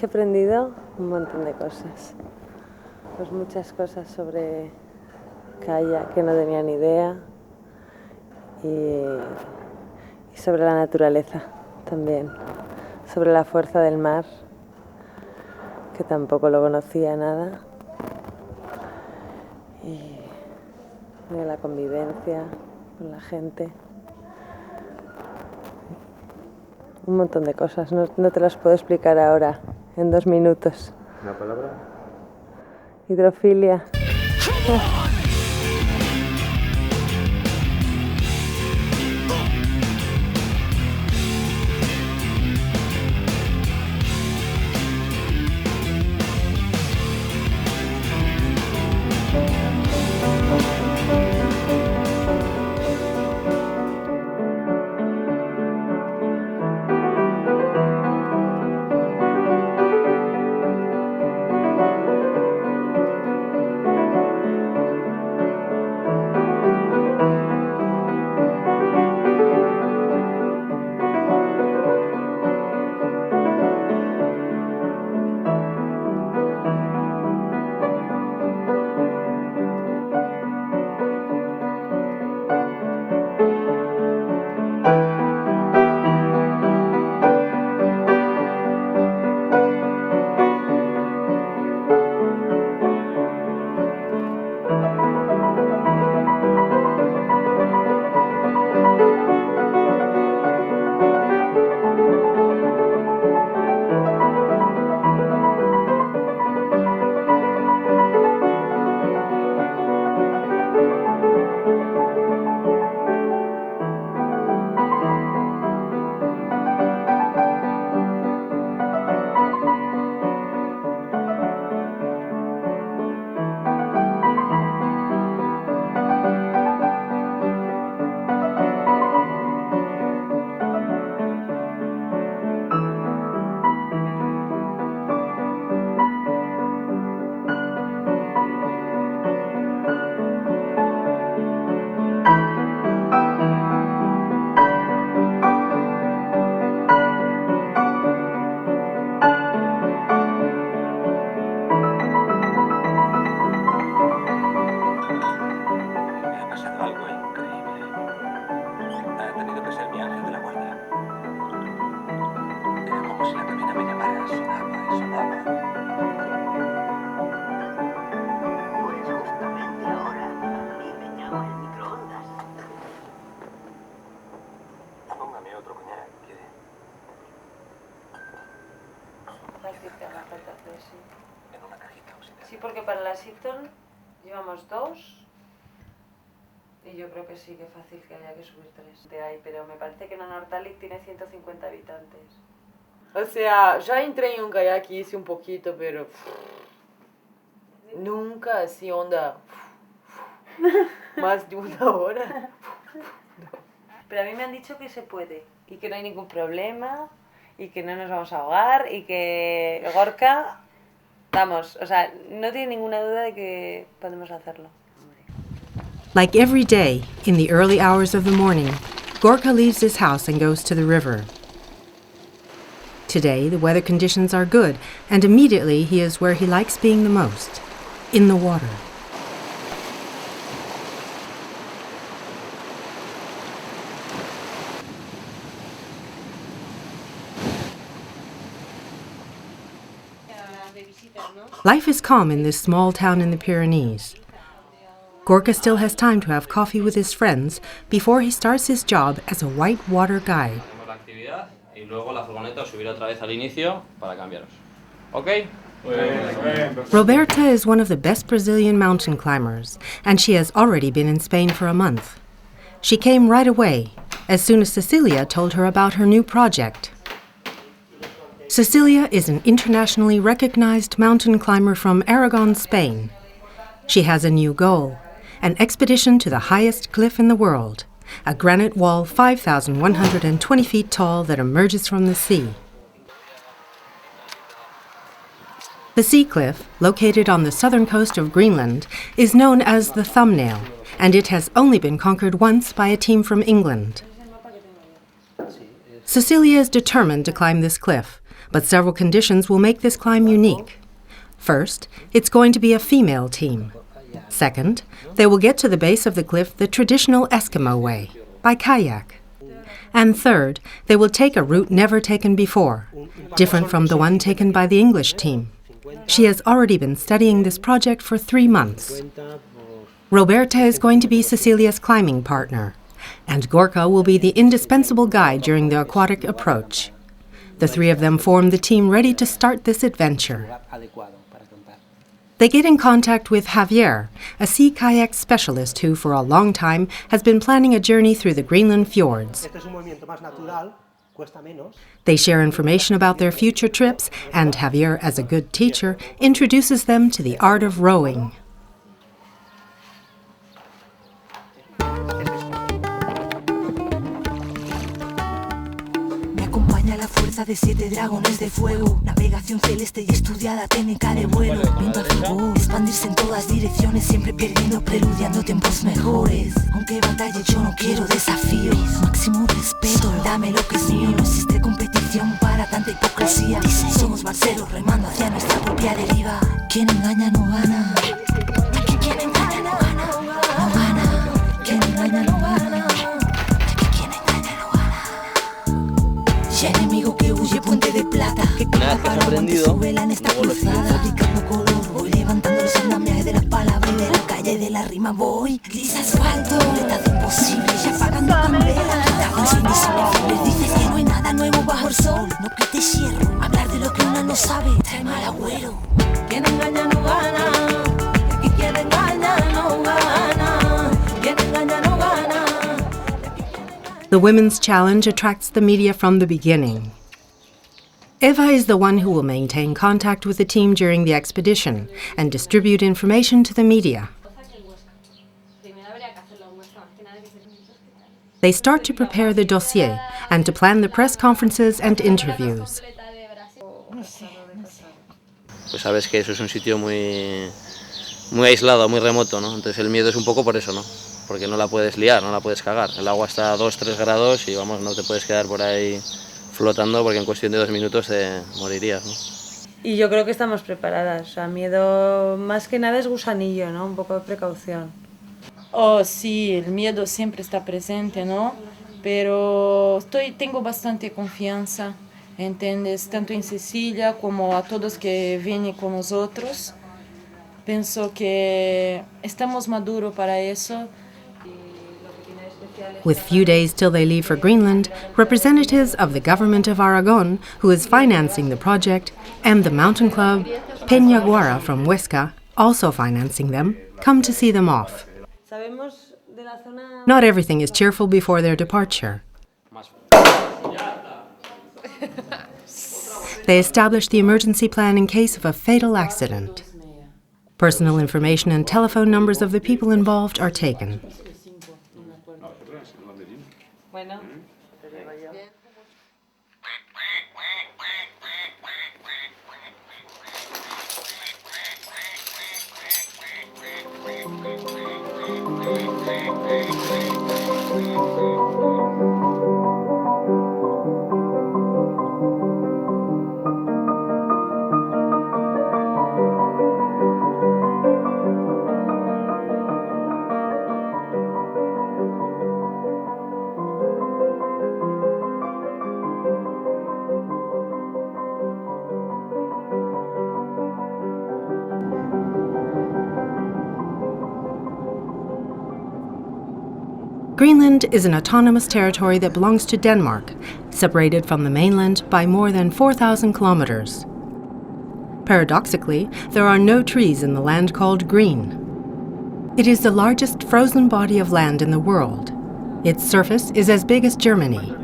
Que he aprendido un montón de cosas. Pues muchas cosas sobre kayak que no tenía ni idea y sobre la naturaleza también, sobre la fuerza del mar, que tampoco lo conocía nada, y de la convivencia con la gente. Un montón de cosas, no te las puedo explicar ahora, en 2 minutos. ¿Una palabra? Hidrofilia. Sí, porque para la Hilton llevamos 2 y yo creo que sí, que fácil que haya que subir 3 de ahí, pero me parece que Nanortalik tiene 150 habitantes. O sea, ya entré en un kayak y hice un poquito, pero nunca así onda más de 1 hora. Pero a mí me han dicho que se puede y que no hay ningún problema y que no nos vamos a ahogar y que Gorka, vamos, o sea, no tiene ninguna duda de que podemos hacerlo. Like every day, in the early hours of the morning, Gorka leaves his house and goes to the river. Today, the weather conditions are good, and immediately he is where he likes being the most, in the water. Life is calm in this small town in the Pyrenees. Gorka still has time to have coffee with his friends before he starts his job as a whitewater guide. Y luego la furgoneta os subirá otra vez al inicio para cambiaros. ¿Ok? Roberta is one of the best Brazilian mountain climbers, and she has already been in Spain for a month. She came right away, as soon as Cecilia told her about her new project. Cecilia is an internationally recognized mountain climber from Aragon, Spain. She has a new goal, an expedition to the highest cliff in the world, a granite wall 5,120 feet tall that emerges from the sea. The sea cliff, located on the southern coast of Greenland, is known as the Thumbnail, and it has only been conquered once by a team from England. Cecilia is determined to climb this cliff, But several conditions will make this climb unique. First, it's going to be a female team. Second, they will get to the base of the cliff the traditional Eskimo way, by kayak. And third, they will take a route never taken before, different from the one taken by the English team. She has already been studying this project for 3 months. Roberta is going to be Cecilia's climbing partner, and Gorka will be the indispensable guide during the aquatic approach. The three of them form the team ready to start this adventure. They get in contact with Javier, a sea kayak specialist who, for a long time, has been planning a journey through the Greenland fjords. They share information about their future trips, and Javier, as a good teacher, introduces them to the art of rowing. La fuerza de 7 dragones de fuego, navegación celeste y estudiada técnica de vuelo, viento al favor, expandirse en todas direcciones, siempre perdiendo, preludiando tiempos mejores. Aunque batalle yo no quiero desafíos, máximo respeto, dame lo que es mío, no existe competición para tanta hipocresía. Somos barceros remando hacia nuestra propia deriva. Quien engaña no gana. Quien engaña no gana. No gana. Quien engaña no gana. Y enemigo que huye, puente de plata. Que cada parabonte sube en esta cruzada. Fabricando color, voy levantando los andamiajes de las palabras y de la calle de la rima voy. Lisa asfalto, letalidad imposible, ya apagando candela. Dragón invisible, les dices que no hay nada nuevo bajo el sol. No quites hierro, hablar de lo que una no sabe, trae mal agüero. Quien engaña no gana, y quien engaña no gana, quien engaña no gana. The Women's Challenge attracts the media from the beginning. Eva is the one who will maintain contact with the team during the expedition and distribute information to the media. They start to prepare the dossier and to plan the press conferences and interviews. Pues sabes que eso es un sitio muy aislado, muy remoto, ¿no? Entonces el miedo es un poco por eso, ¿no? Porque no la puedes liar, no la puedes cagar. El agua está a 2-3 grados y vamos, no te puedes quedar por ahí flotando porque en cuestión de 2 minutos te morirías, ¿no? Y yo creo que estamos preparadas. O sea, miedo más que nada es gusanillo, ¿no? Un poco de precaución. Oh, sí, el miedo siempre está presente, ¿no? Pero tengo bastante confianza, ¿entiendes? Tanto en Cecilia como a todos que vienen con nosotros. Pienso que estamos maduros para eso. With few days till they leave for Greenland, representatives of the government of Aragon, who is financing the project, and the mountain club Peñaguara from Huesca, also financing them, come to see them off. Not everything is cheerful before their departure. They establish the emergency plan in case of a fatal accident. Personal information and telephone numbers of the people involved are taken. Greenland is an autonomous territory that belongs to Denmark, separated from the mainland by more than 4,000 kilometers. Paradoxically, there are no trees in the land called green. It is the largest frozen body of land in the world. Its surface is as big as Germany.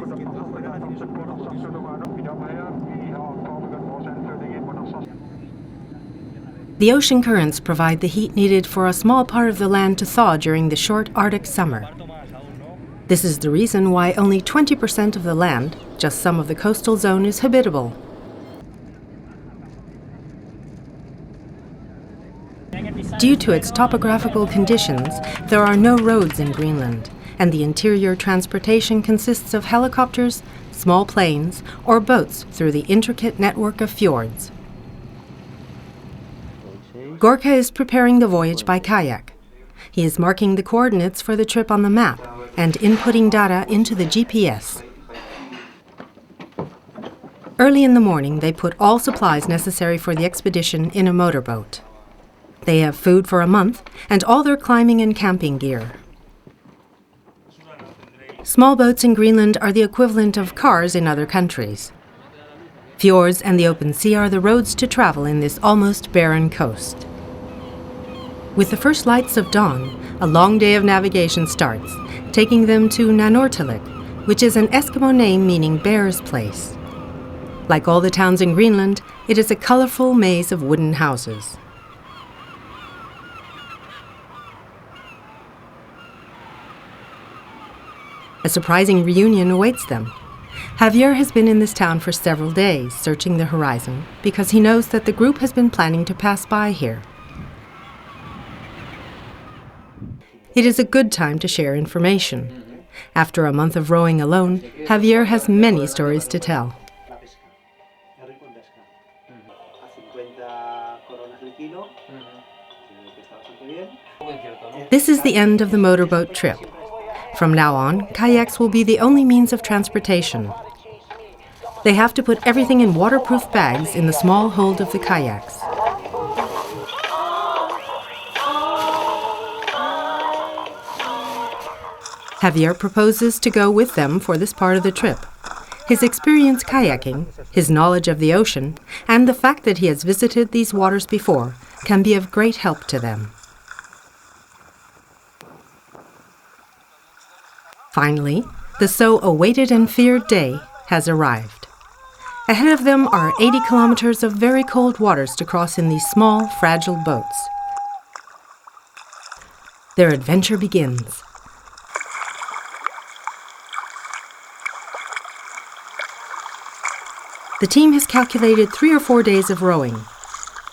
The ocean currents provide the heat needed for a small part of the land to thaw during the short Arctic summer. This is the reason why only 20% of the land, just some of the coastal zone, is habitable. Due to its topographical conditions, there are no roads in Greenland, and the interior transportation consists of helicopters, small planes, or boats through the intricate network of fjords. Gorka is preparing the voyage by kayak. He is marking the coordinates for the trip on the map and inputting data into the GPS. Early in the morning, they put all supplies necessary for the expedition in a motorboat. They have food for a month and all their climbing and camping gear. Small boats in Greenland are the equivalent of cars in other countries. Fjords and the open sea are the roads to travel in this almost barren coast. With the first lights of dawn, a long day of navigation starts, taking them to Nanortalik, which is an Eskimo name meaning bear's place. Like all the towns in Greenland, it is a colorful maze of wooden houses. A surprising reunion awaits them. Javier has been in this town for several days, searching the horizon, because he knows that the group has been planning to pass by here. It is a good time to share information. After a month of rowing alone, Javier has many stories to tell. This is the end of the motorboat trip. From now on, kayaks will be the only means of transportation. They have to put everything in waterproof bags in the small hold of the kayaks. Javier proposes to go with them for this part of the trip. His experience kayaking, his knowledge of the ocean, and the fact that he has visited these waters before can be of great help to them. Finally, the so awaited and feared day has arrived. Ahead of them are 80 kilometers of very cold waters to cross in these small, fragile boats. Their adventure begins. The team has calculated 3 or 4 days of rowing.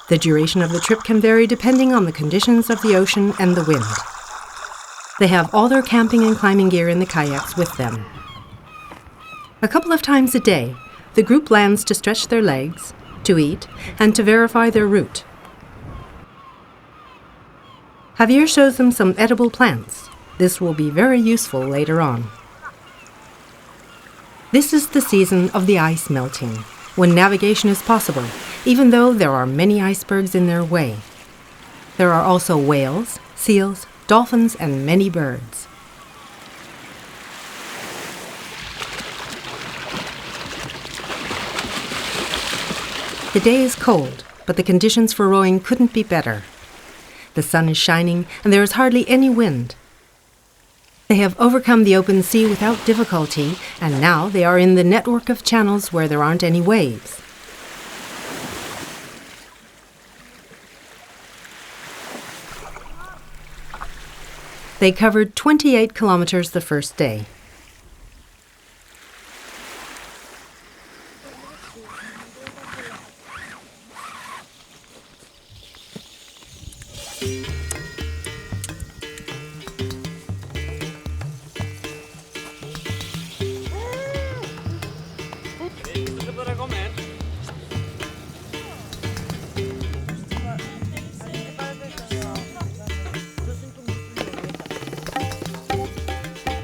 The duration of the trip can vary depending on the conditions of the ocean and the wind. They have all their camping and climbing gear in the kayaks with them. A couple of times a day, the group lands to stretch their legs, to eat, and to verify their route. Javier shows them some edible plants. This will be very useful later on. This is the season of the ice melting, when navigation is possible, even though there are many icebergs in their way. There are also whales, seals, dolphins, and many birds. The day is cold, but the conditions for rowing couldn't be better. The sun is shining, and there is hardly any wind. They have overcome the open sea without difficulty, and now they are in the network of channels where there aren't any waves. They covered 28 kilometers the first day.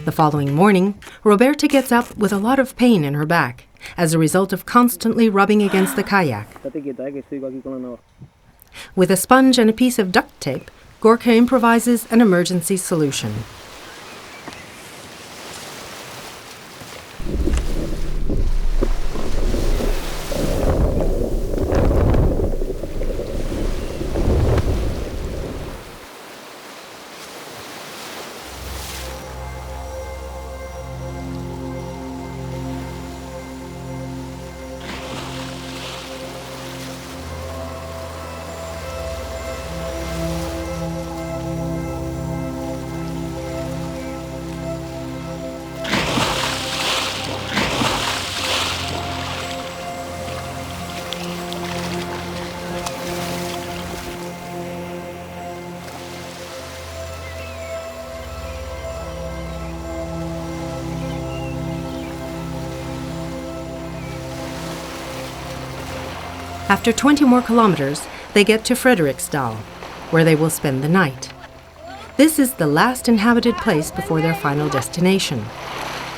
The following morning, Roberta gets up with a lot of pain in her back as a result of constantly rubbing against the kayak. With a sponge and a piece of duct tape, Gorka improvises an emergency solution. After 20 more kilometers, they get to Frederiksdal, where they will spend the night. This is the last inhabited place before their final destination.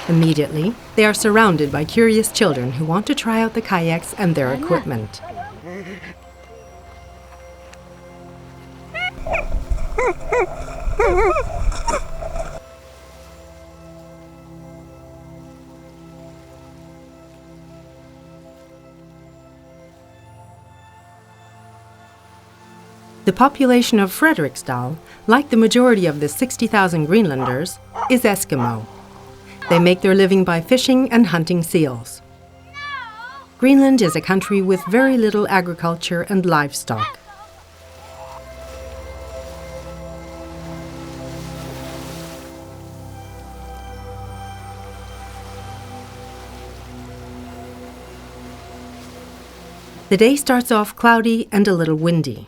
Immediately, they are surrounded by curious children who want to try out the kayaks and their equipment. The population of Frederiksdal, like the majority of the 60,000 Greenlanders, is Eskimo. They make their living by fishing and hunting seals. Greenland is a country with very little agriculture and livestock. The day starts off cloudy and a little windy.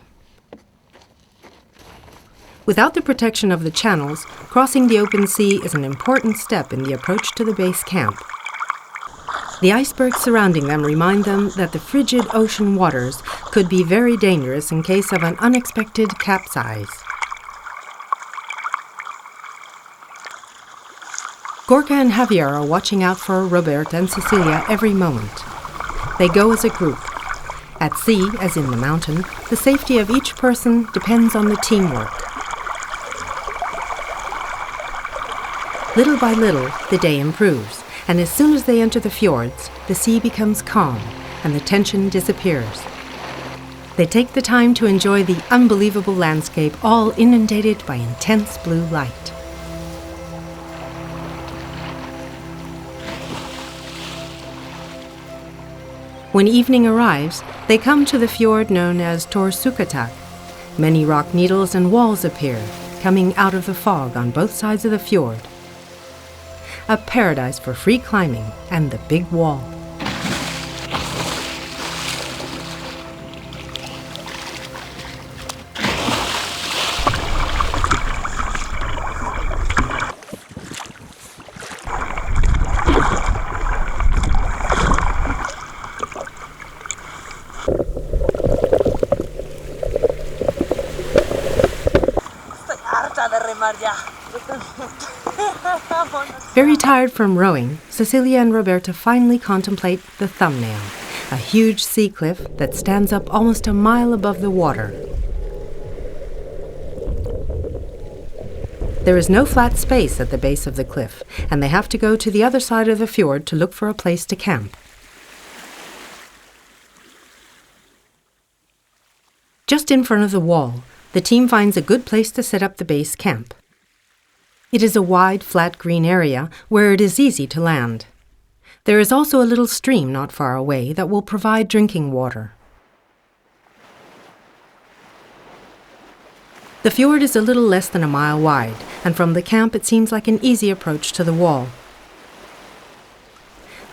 Without the protection of the channels, crossing the open sea is an important step in the approach to the base camp. The icebergs surrounding them remind them that the frigid ocean waters could be very dangerous in case of an unexpected capsize. Gorka and Javier are watching out for Roberta and Cecilia every moment. They go as a group. At sea, as in the mountain, the safety of each person depends on the teamwork. Little by little, the day improves, and as soon as they enter the fjords, the sea becomes calm and the tension disappears. They take the time to enjoy the unbelievable landscape, all inundated by intense blue light. When evening arrives, they come to the fjord known as Torsukatak. Many rock needles and walls appear, coming out of the fog on both sides of the fjord. A paradise for free climbing and the big wall. Very tired from rowing, Cecilia and Roberta finally contemplate the thumbnail, a huge sea cliff that stands up almost a mile above the water. There is no flat space at the base of the cliff, and they have to go to the other side of the fjord to look for a place to camp. Just in front of the wall, the team finds a good place to set up the base camp. It is a wide, flat green area where it is easy to land. There is also a little stream not far away that will provide drinking water. The fjord is a little less than a mile wide, and from the camp it seems like an easy approach to the wall.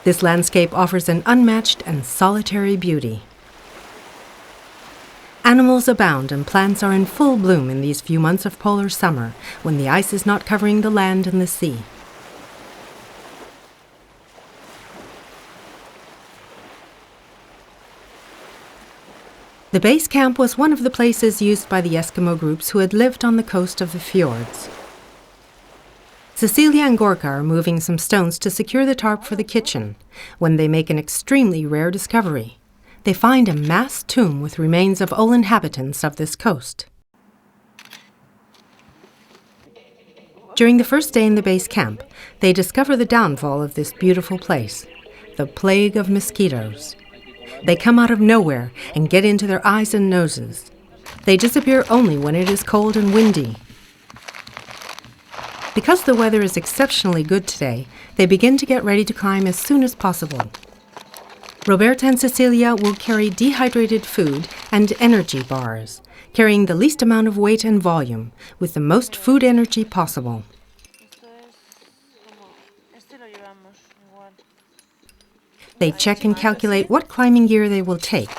This landscape offers an unmatched and solitary beauty. Animals abound and plants are in full bloom in these few months of polar summer, when the ice is not covering the land and the sea. The base camp was one of the places used by the Eskimo groups who had lived on the coast of the fjords. Cecilia and Gorka are moving some stones to secure the tarp for the kitchen, when they make an extremely rare discovery. They find a mass tomb with remains of all inhabitants of this coast. During the first day in the base camp, they discover the downfall of this beautiful place, the plague of mosquitoes. They come out of nowhere and get into their eyes and noses. They disappear only when it is cold and windy. Because the weather is exceptionally good today, they begin to get ready to climb as soon as possible. Roberta and Cecilia will carry dehydrated food and energy bars, carrying the least amount of weight and volume, with the most food energy possible. They check and calculate what climbing gear they will take.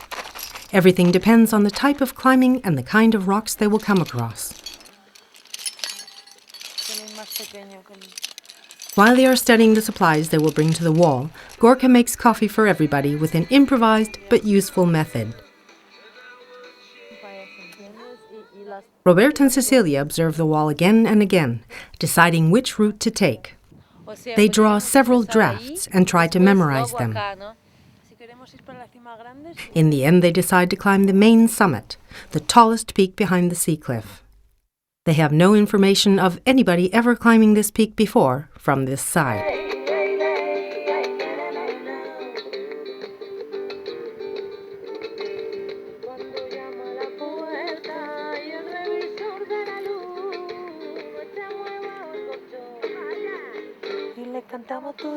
Everything depends on the type of climbing and the kind of rocks they will come across. While they are studying the supplies they will bring to the wall, Gorka makes coffee for everybody with an improvised but useful method. Roberta and Cecilia observe the wall again and again, deciding which route to take. They draw several drafts and try to memorize them. In the end, they decide to climb the main summit, the tallest peak behind the sea cliff. They have no information of anybody ever climbing this peak before from this side.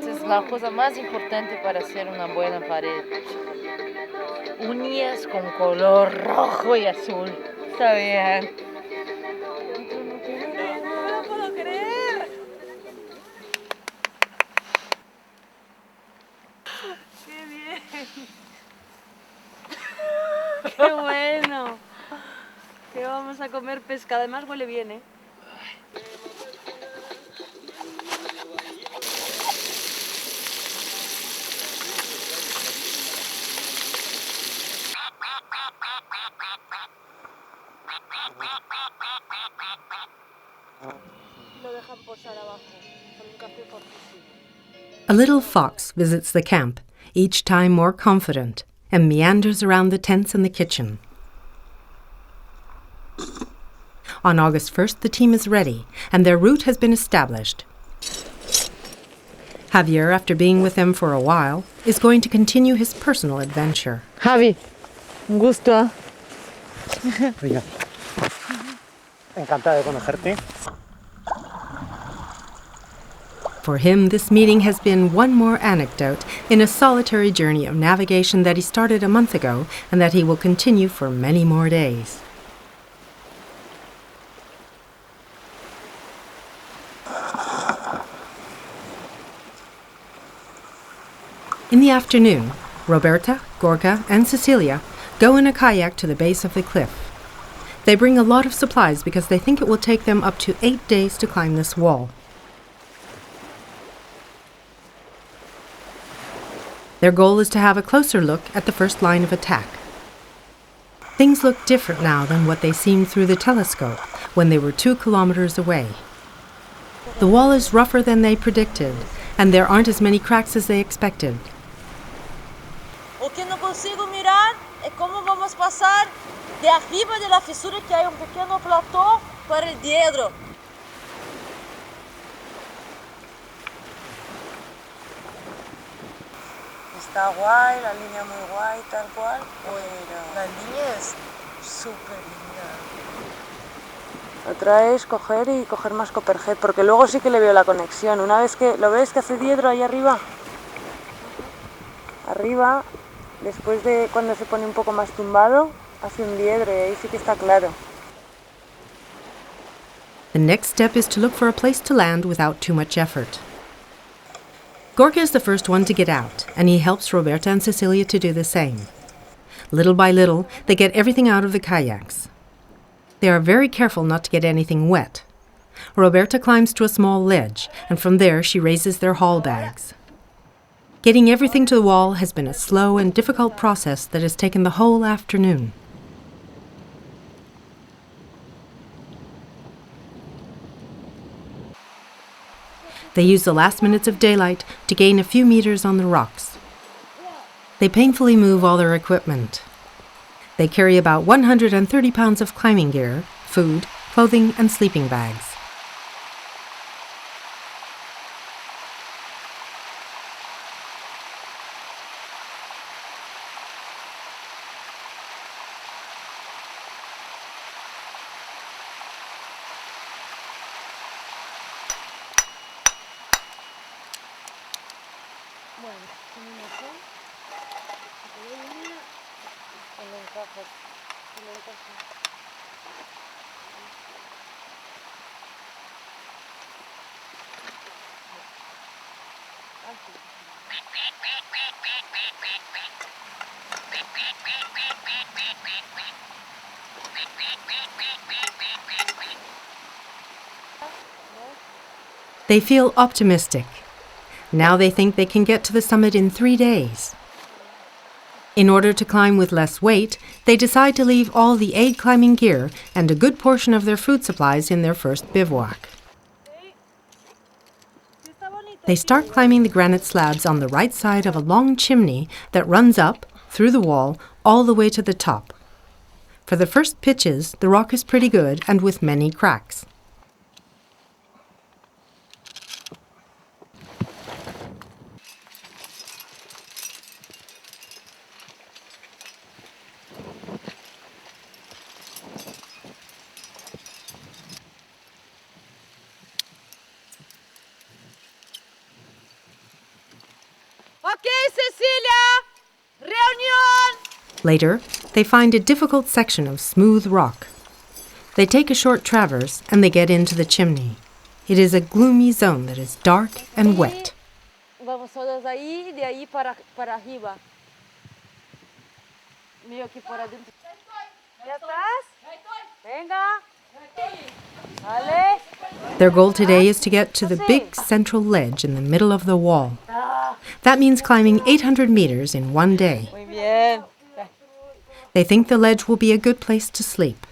Es la cosa más importante para hacer una buena pared. Uñas con color rojo y azul. Está bien. No lo puedo creer. ¡Qué bien! ¡Qué bueno! Que vamos a comer pescado. Además huele bien, ¿eh? A little fox visits the camp, each time more confident, and meanders around the tents and the kitchen. On August 1st, the team is ready, and their route has been established. Javier, after being with them for a while, is going to continue his personal adventure. Javi, un gusto. Venga. Encantado de conocerte. For him, this meeting has been one more anecdote in a solitary journey of navigation that he started a month ago and that he will continue for many more days. In the afternoon, Roberta, Gorka, and Cecilia go in a kayak to the base of the cliff. They bring a lot of supplies because they think it will take them up to 8 days to climb this wall. Their goal is to have a closer look at the first line of attack. Things look different now than what they seemed through the telescope when they were 2 kilometers away. The wall is rougher than they predicted, and there aren't as many cracks as they expected. O que não consigo mirar é como vamos passar de arriba de la fisura, que hay pequeno platô, para el diedro. Está guay, la línea muy guay, tal cual, pero La línea es súper linda. otra es coger y coger más Copperhead, porque luego sí que le veo la conexión. Una vez que lo ves que hace diedro ahí arriba, después de cuando se pone un poco más tumbado, hace un diedro y ahí sí que está claro. The next step is to look for a place to land without too much effort. Gorka is the first one to get out, and he helps Roberta and Cecilia to do the same. Little by little, they get everything out of the kayaks. They are very careful not to get anything wet. Roberta climbs to a small ledge, and from there she raises their haul bags. Getting everything to the wall has been a slow and difficult process that has taken the whole afternoon. They use the last minutes of daylight to gain a few meters on the rocks. They painfully move all their equipment. They carry about 130 pounds of climbing gear, food, clothing, and sleeping bags. They feel optimistic. Now they think they can get to the summit in 3 days. In order to climb with less weight, they decide to leave all the aid climbing gear and a good portion of their food supplies in their first bivouac. They start climbing the granite slabs on the right side of a long chimney that runs up, through the wall, all the way to the top. For the first pitches, the rock is pretty good and with many cracks. Ok, Cecilia! Reunión! Later, they find a difficult section of smooth rock. They take a short traverse and they get into the chimney. It is a gloomy zone that is dark and wet. Vamos todos ahí, de ahí para arriba. Mío aquí para dentro. ¿Ya estás? Venga. Vale. Their goal today is to get to the big central ledge in the middle of the wall. That means climbing 800 meters in one day. Muy bien. They think the ledge will be a good place to sleep.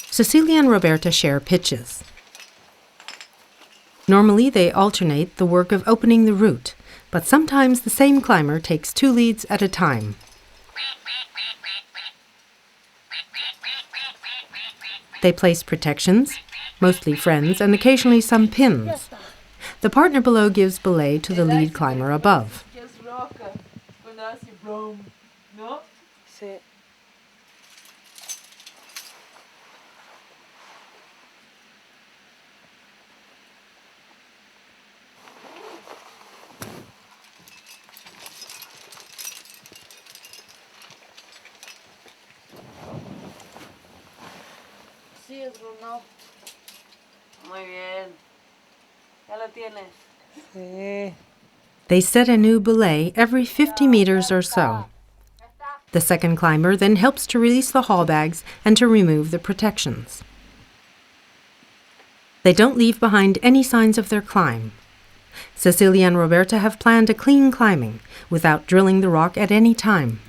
Cecilia and Roberta share pitches. Normally, they alternate the work of opening the route, but sometimes the same climber takes 2 leads at a time. They place protections, mostly friends, and occasionally some pins. The partner below gives belay to the lead climber above. Sí. Sí, es Bruno. Muy bien. Ya lo tienes. Sí. They set a new belay every 50 meters or so. The second climber then helps to release the haul bags and to remove the protections. They don't leave behind any signs of their climb. Cecilia and Roberta have planned a clean climbing without drilling the rock at any time.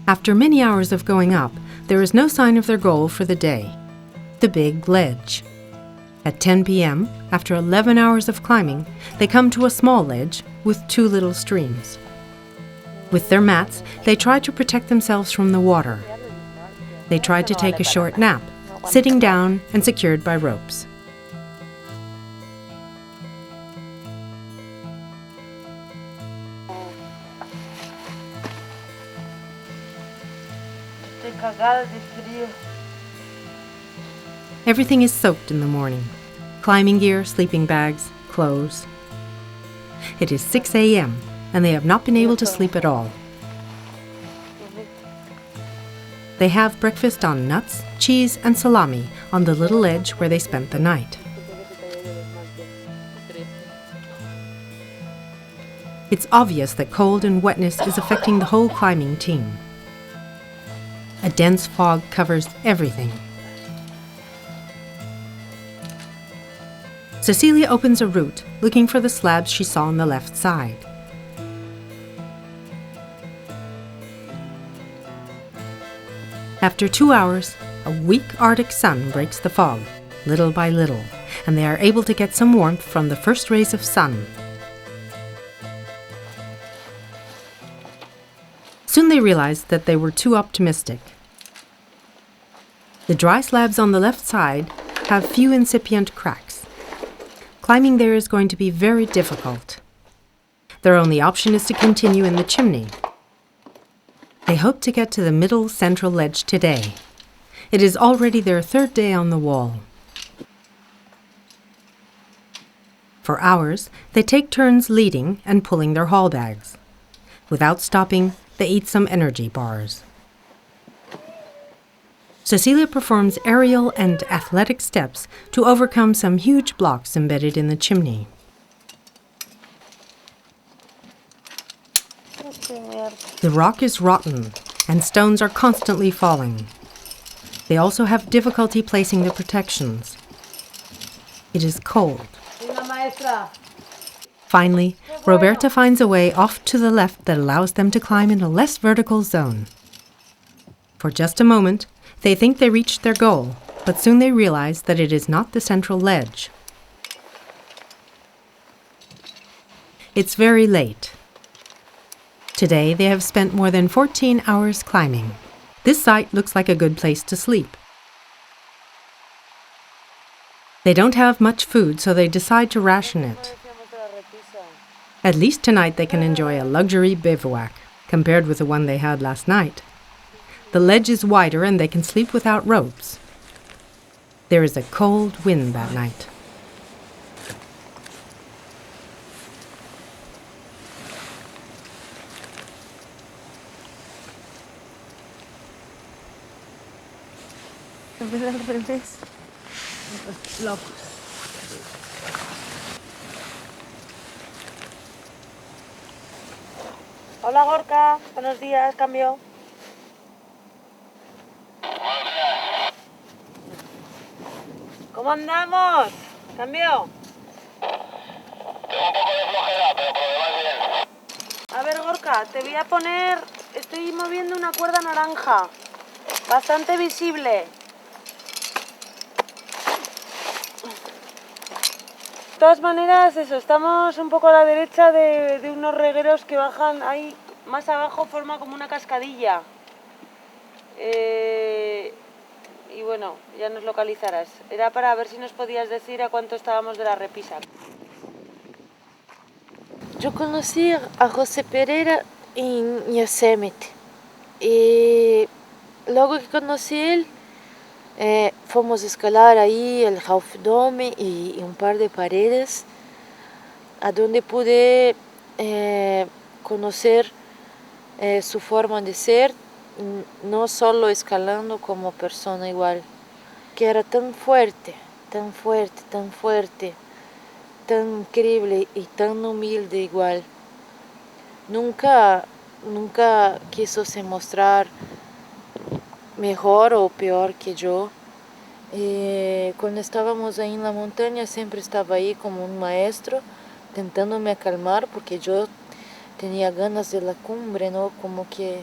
After many hours of going up, there is no sign of their goal for the day, the big ledge. At 10 p.m., after 11 hours of climbing, they come to a small ledge with 2 little streams. With their mats, they try to protect themselves from the water. They tried to take a short nap, sitting down and secured by ropes. Estoy cagada de frío. Everything is soaked in the morning. Climbing gear, sleeping bags, clothes. It is 6 a.m. and they have not been able to sleep at all. They have breakfast on nuts, cheese, and salami on the little ledge where they spent the night. It's obvious that cold and wetness is affecting the whole climbing team. A dense fog covers everything. Cecilia opens a route, looking for the slabs she saw on the left side. After 2 hours, a weak Arctic sun breaks the fog, little by little, and they are able to get some warmth from the first rays of sun. Soon they realized that they were too optimistic. The dry slabs on the left side have few incipient cracks. Climbing there is going to be very difficult. Their only option is to continue in the chimney. They hope to get to the middle central ledge today. It is already their 3rd day on the wall. For hours, they take turns leading and pulling their haul bags. Without stopping, they eat some energy bars. Cecilia performs aerial and athletic steps to overcome some huge blocks embedded in the chimney. The rock is rotten, and stones are constantly falling. They also have difficulty placing the protections. It is cold. maestra. Finally, Roberta finds a way off to the left that allows them to climb in a less vertical zone. For just a moment, they think they reached their goal, but soon they realize that it is not the central ledge. It's very late. Today, they have spent more than 14 hours climbing. This site looks like a good place to sleep. They don't have much food, so they decide to ration it. At least tonight they can enjoy a luxury bivouac, compared with the one they had last night. The ledge is wider and they can sleep without ropes. There is a cold wind that night. Hola Gorka, buenos días, cambio. ¿Cómo andamos? Cambio. Tengo un poco de flojera, pero por lo demás bien. A ver Gorka, te voy a poner... Estoy moviendo una cuerda naranja, bastante visible. De todas maneras, eso, estamos un poco a la derecha de unos regueros que bajan ahí, más abajo forma como una cascadilla. Y bueno, ya nos localizarás. Era para ver si nos podías decir a cuánto estábamos de la repisa. Yo conocí a José Pereira en Yosemite y luego que conocí él, fuimos a escalar ahí el Half Dome y un par de paredes, a donde pude conocer su forma de ser, no solo escalando como persona igual, que era tan fuerte, tan fuerte, tan fuerte, tan increíble y tan humilde igual. Nunca quiso se mostrar mejor o peor que yo. Cuando estábamos ahí en la montaña siempre estaba ahí como un maestro intentándome calmar porque yo tenía ganas de la cumbre, ¿no? Como que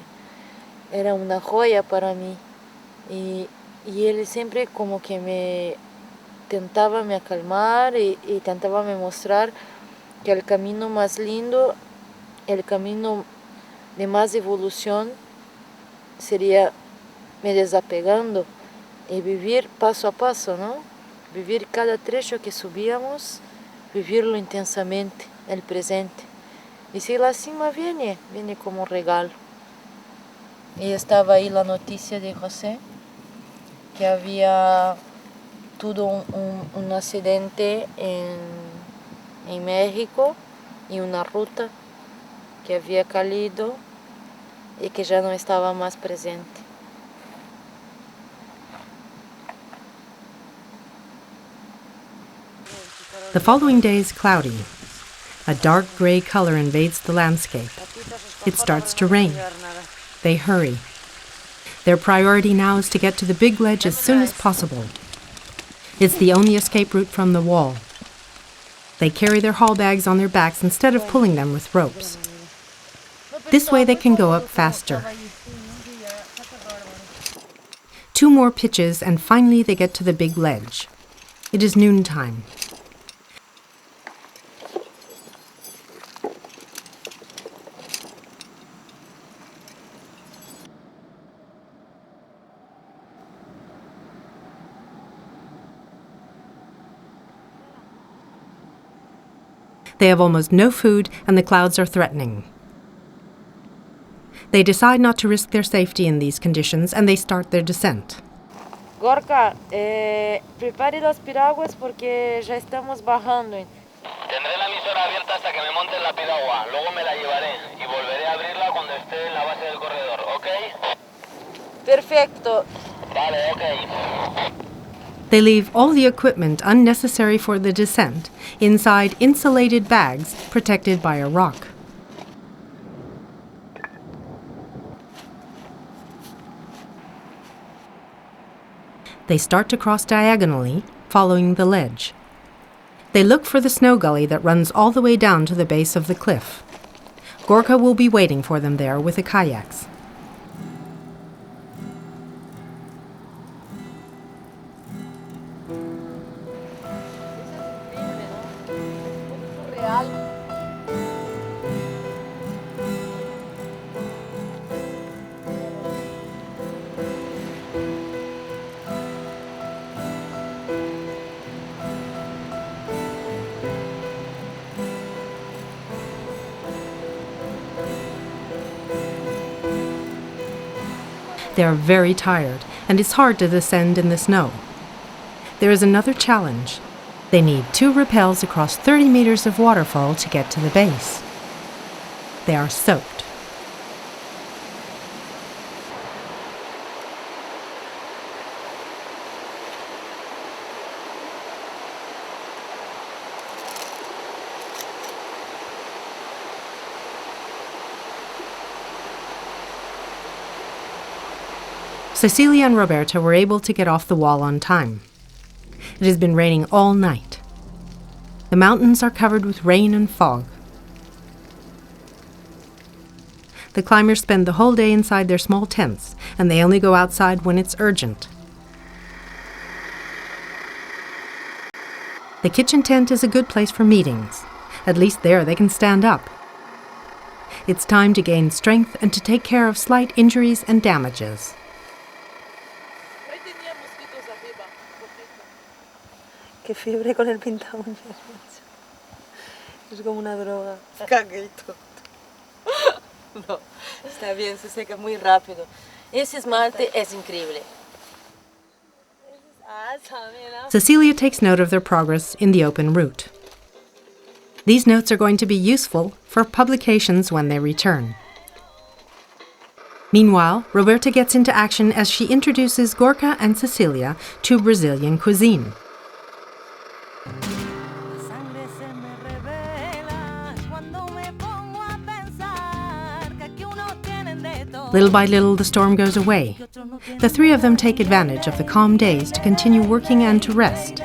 era una joya para mí y él siempre como que me intentaba me calmar y intentaba me mostrar que el camino más lindo, el camino de más evolución sería me desapegando y vivir paso a paso, ¿no? Vivir cada trecho que subíamos, vivirlo intensamente, el presente. Y si la cima viene como regalo. Y estaba ahí la noticia de José, que había tuvo un accidente en México y una ruta que había caído y que ya no estaba más presente. The following day is cloudy. A dark gray color invades the landscape. It starts to rain. They hurry. Their priority now is to get to the big ledge as soon as possible. It's the only escape route from the wall. They carry their haul bags on their backs instead of pulling them with ropes. This way they can go up faster. 2 more pitches and finally they get to the big ledge. It is noontime. They have almost no food and the clouds are threatening. They decide not to risk their safety in these conditions and they start their descent. Gorka, prepare las piraguas porque ya estamos bajando. Tendré la emisora abierta hasta que me monte en la piragua. Luego me la llevaré y volveré a abrirla cuando esté en la base del corredor, ¿ok? Perfecto. Vale, ok. They leave all the equipment unnecessary for the descent inside insulated bags protected by a rock. They start to cross diagonally, following the ledge. They look for the snow gully that runs all the way down to the base of the cliff. Gorka will be waiting for them there with the kayaks. They are very tired, and it's hard to descend in the snow. There is another challenge. They need 2 rappels across 30 meters of waterfall to get to the base. They are soaked. Cecilia and Roberta were able to get off the wall on time. It has been raining all night. The mountains are covered with rain and fog. The climbers spend the whole day inside their small tents, and they only go outside when it's urgent. The kitchen tent is a good place for meetings. At least there they can stand up. It's time to gain strength and to take care of slight injuries and damages. Qué fiebre con el pinta uñas, macho. Es como una droga. Caguito. No, está bien, se seca muy rápido. Ese esmalte es increíble. Cecilia takes note of their progress in the open route. These notes are going to be useful for publications when they return. Meanwhile, Roberta gets into action as she introduces Gorka and Cecilia to Brazilian cuisine. Little by little, the storm goes away. The 3 of them take advantage of the calm days to continue working and to rest.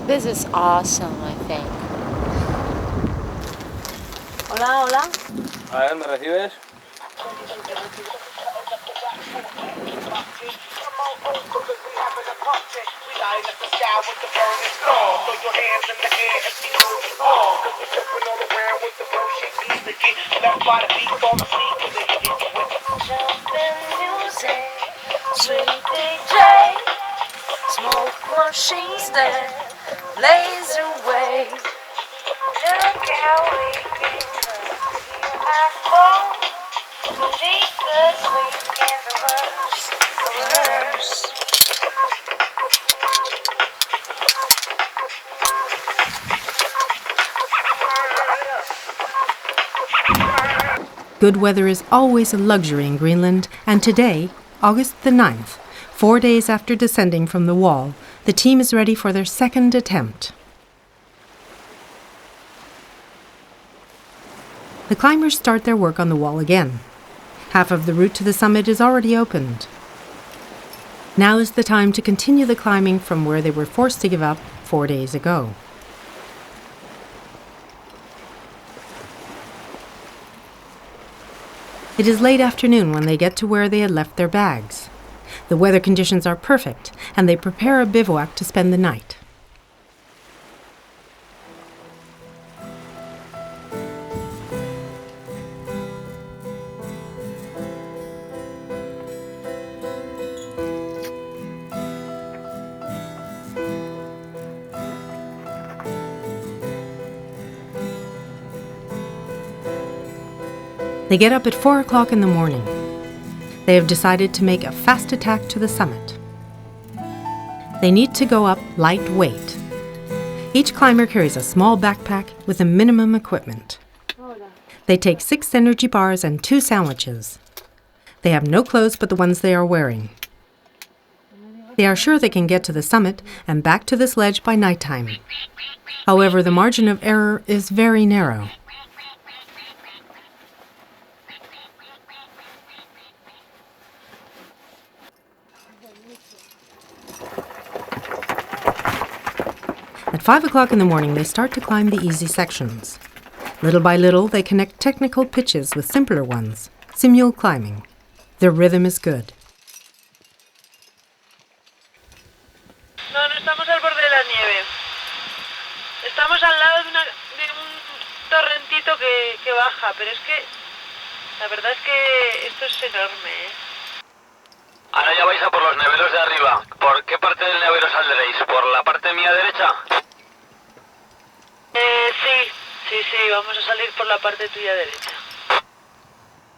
This is awesome, I think. Hola, hola. A ver, ¿me recibes? Smoke machines that blaze away. Look how we can I fall beneath the sweet and the worst. Good weather is always a luxury in Greenland, and today, August the 9th, 4 days after descending from the wall, the team is ready for their second attempt. The climbers start their work on the wall again. Half of the route to the summit is already opened. Now is the time to continue the climbing from where they were forced to give up 4 days ago. It is late afternoon when they get to where they had left their bags. The weather conditions are perfect, and they prepare a bivouac to spend the night. They get up at 4 o'clock in the morning. They have decided to make a fast attack to the summit. They need to go up lightweight. Each climber carries a small backpack with a minimum equipment. They take 6 energy bars and 2 sandwiches. They have no clothes but the ones they are wearing. They are sure they can get to the summit and back to the sledge by nighttime. However, the margin of error is very narrow. At 5 o'clock in the morning, they start to climb the easy sections. Little by little, they connect technical pitches with simpler ones, simul climbing. Their rhythm is good. No, no estamos al borde de la nieve. Estamos al lado de un torrentito que baja, pero es que la verdad es que esto es enorme, ¿eh? Ahora ya vais a por los neveros de arriba. ¿Por qué parte del nevero saldréis? ¿Por la parte mía derecha? Sí, vamos a salir por la parte tuya derecha.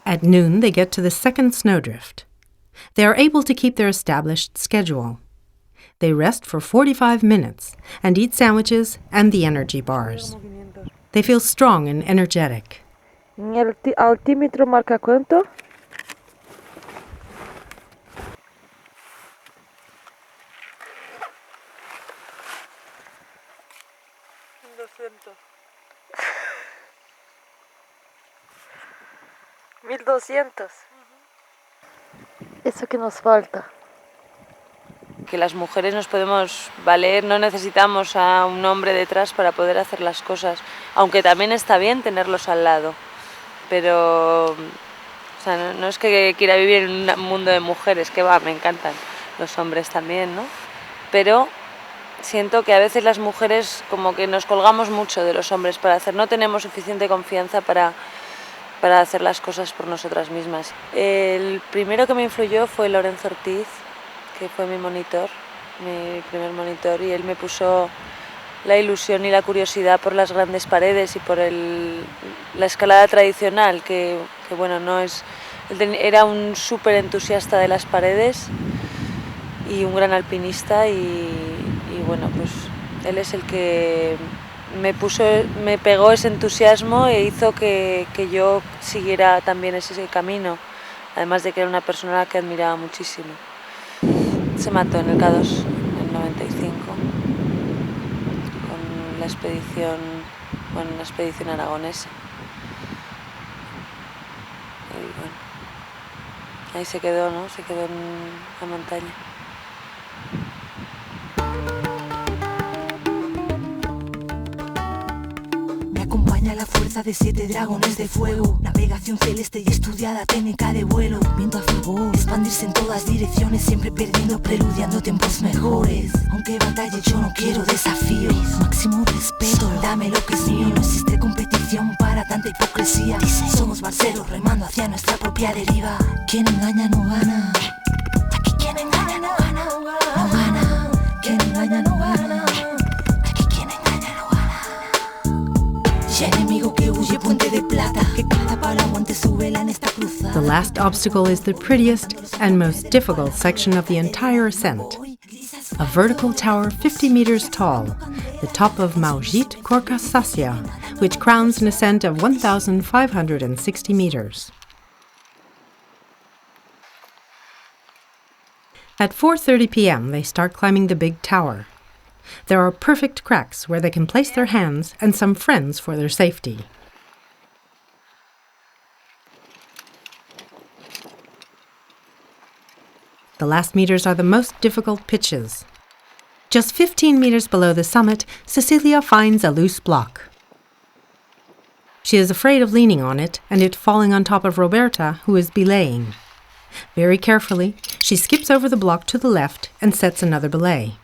At noon, they get to the second snowdrift. They are able to keep their established schedule. They rest for 45 minutes and eat sandwiches and the energy bars. They feel strong and energetic. ¿El altímetro marca cuánto? ¿1200? Eso que nos falta. Que las mujeres nos podemos valer, no necesitamos a un hombre detrás para poder hacer las cosas, aunque también está bien tenerlos al lado, pero o sea, no es que quiera vivir en un mundo de mujeres, que va, me encantan los hombres también, ¿no? Pero siento que a veces las mujeres como que nos colgamos mucho de los hombres para hacer, no tenemos suficiente confianza para hacer las cosas por nosotras mismas. El primero que me influyó fue Lorenzo Ortiz, que fue mi monitor, mi primer monitor, y él me puso la ilusión y la curiosidad por las grandes paredes y por la escalada tradicional, que bueno, no es... Era un súper entusiasta de las paredes y un gran alpinista y bueno, pues él es el que me pegó ese entusiasmo e hizo que yo siguiera también ese camino, además de que era una persona a la que admiraba muchísimo. Se mató en el K2 en 95 con la expedición, bueno, una expedición aragonesa. Y bueno, ahí se quedó, ¿no? Se quedó en la montaña. La fuerza de 7 dragones de fuego, navegación celeste y estudiada técnica de vuelo, viento a favor, expandirse en todas direcciones, siempre perdiendo, preludiando tiempos mejores. Aunque batalle yo no quiero desafíos, máximo respeto, dame lo que es mío. No existe competición para tanta hipocresía. Somos barceros remando hacia nuestra propia deriva. Quien engaña no gana. Aquí quien engaña no gana. No gana. Quien engaña no gana. The last obstacle is the prettiest and most difficult section of the entire ascent. A vertical tower 50 meters tall, the top of Maujit Korkasasia, which crowns an ascent of 1,560 meters. At 4:30 p.m., they start climbing the big tower. There are perfect cracks where they can place their hands and some friends for their safety. The last meters are the most difficult pitches. Just 15 meters below the summit, Cecilia finds a loose block. She is afraid of leaning on it and it falling on top of Roberta, who is belaying. Very carefully, she skips over the block to the left and sets another belay.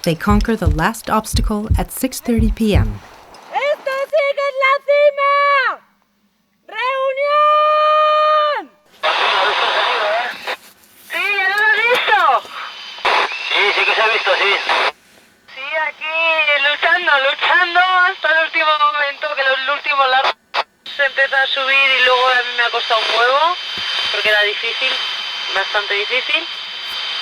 They conquer the last obstacle at 6:30 p.m. ¡Esto sigue en la cima! ¡Reunión! Sí, ya lo has visto. Sí que se ha visto, sí. Sí, aquí luchando hasta el último momento, que el último largo se empezó a subir y luego a mí me ha costado un huevo, porque era difícil, bastante difícil.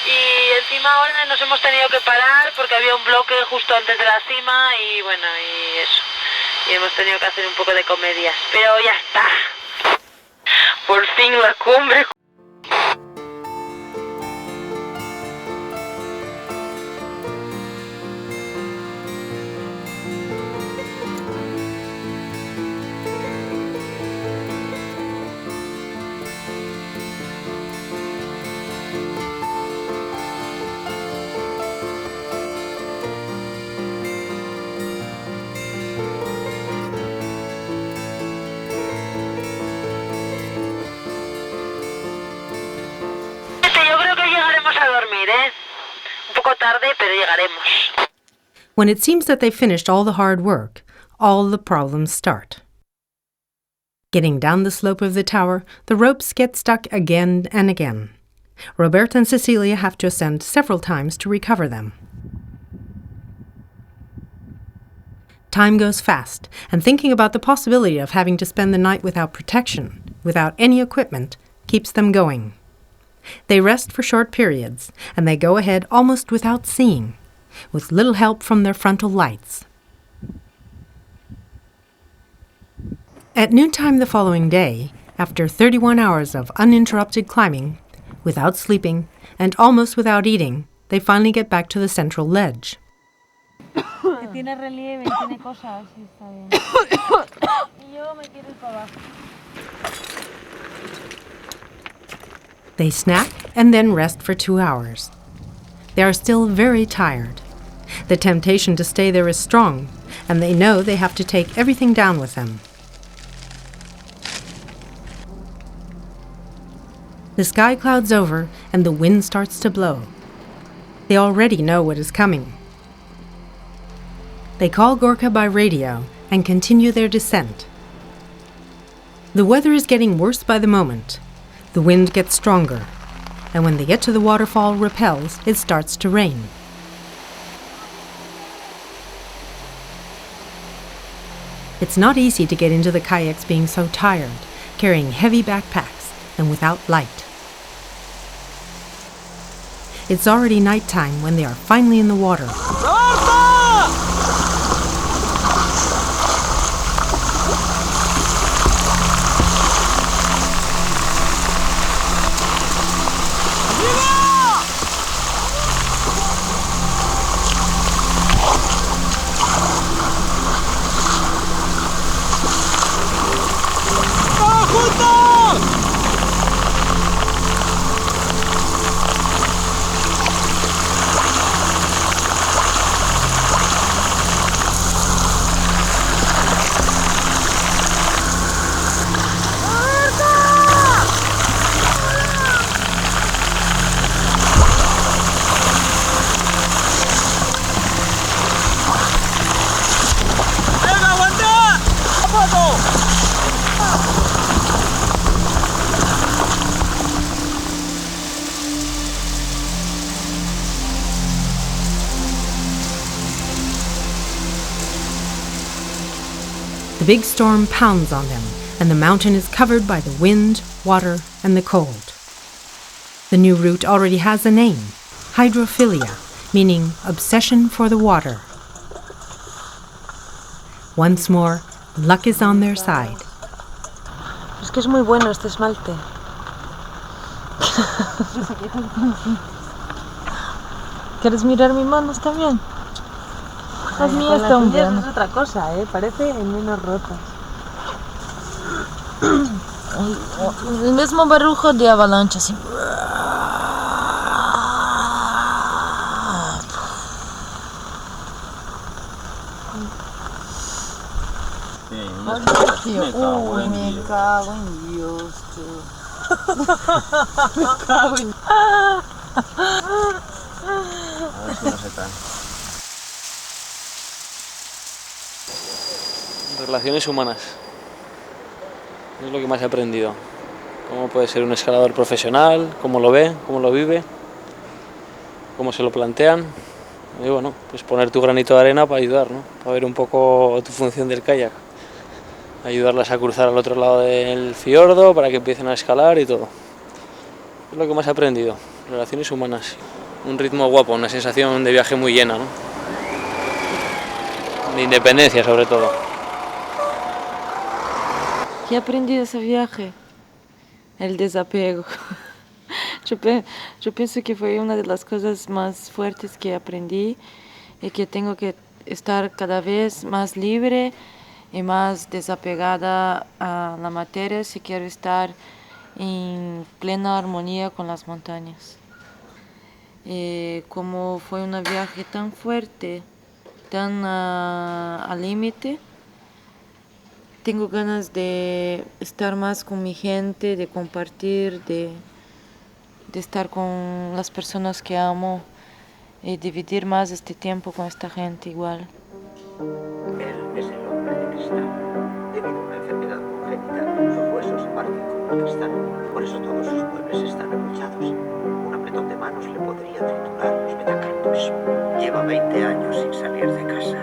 Y encima ahora nos hemos tenido que parar porque había un bloque justo antes de la cima y bueno, y eso. Y hemos tenido que hacer un poco de comedias, pero ya está. Por fin la cumbre. Un poco tarde, pero llegaremos. When it seems that they've finished all the hard work, all the problems start. Getting down the slope of the tower, the ropes get stuck again and again. Roberta and Cecilia have to ascend several times to recover them. Time goes fast, and thinking about the possibility of having to spend the night without protection, without any equipment, keeps them going. They rest for short periods, and they go ahead almost without seeing, with little help from their frontal lights. At noontime the following day, after 31 hours of uninterrupted climbing, without sleeping, and almost without eating, they finally get back to the central ledge. Tiene relieve, tiene cosas, sí, está bien. Y yo me quiero ir para abajo. They snack and then rest for 2 hours. They are still very tired. The temptation to stay there is strong, and they know they have to take everything down with them. The sky clouds over and the wind starts to blow. They already know what is coming. They call Gorka by radio and continue their descent. The weather is getting worse by the moment. The wind gets stronger, and when they get to the waterfall Repels, it starts to rain. It's not easy to get into the kayaks being so tired, carrying heavy backpacks and without light. It's already nighttime when they are finally in the water. The big storm pounds on them, and the mountain is covered by the wind, water, and the cold. The new route already has a name, Hidrofilia, meaning obsession for the water. Once more, luck is on their side. Es que es muy bueno este esmalte. ¿Quieres mirar mis manos también? Las mías están bien. Es otra cosa, parecen menos rotas. El mismo barrujo de avalancha, así. Uy, me cago en Dios, tío. Me cago en... A ver si no se cae. Relaciones humanas. Es lo que más he aprendido. Cómo puede ser un escalador profesional, cómo lo ve, cómo lo vive, cómo se lo plantean. Y bueno, pues poner tu granito de arena para ayudar, ¿no? Para ver un poco tu función del kayak. Ayudarlas a cruzar al otro lado del fiordo para que empiecen a escalar y todo. Es lo que más he aprendido. Relaciones humanas. Un ritmo guapo, una sensación de viaje muy llena, ¿no? De independencia sobre todo. ¿Qué aprendí de ese viaje? El desapego. Yo pienso que fue una de las cosas más fuertes que aprendí y que tengo que estar cada vez más libre y más desapegada a la materia si quiero estar en plena armonía con las montañas. Como fue un viaje tan fuerte, tan al límite, tengo ganas de estar más con mi gente, de compartir, de estar con las personas que amo y dividir más este tiempo con esta gente igual. Él es el hombre de cristal. Debido a una enfermedad congénita, sus huesos se parten como de cristal. Por eso todos sus muebles están abullados. Un apretón de manos le podría triturar los metacarpos. Lleva 20 años sin salir de casa.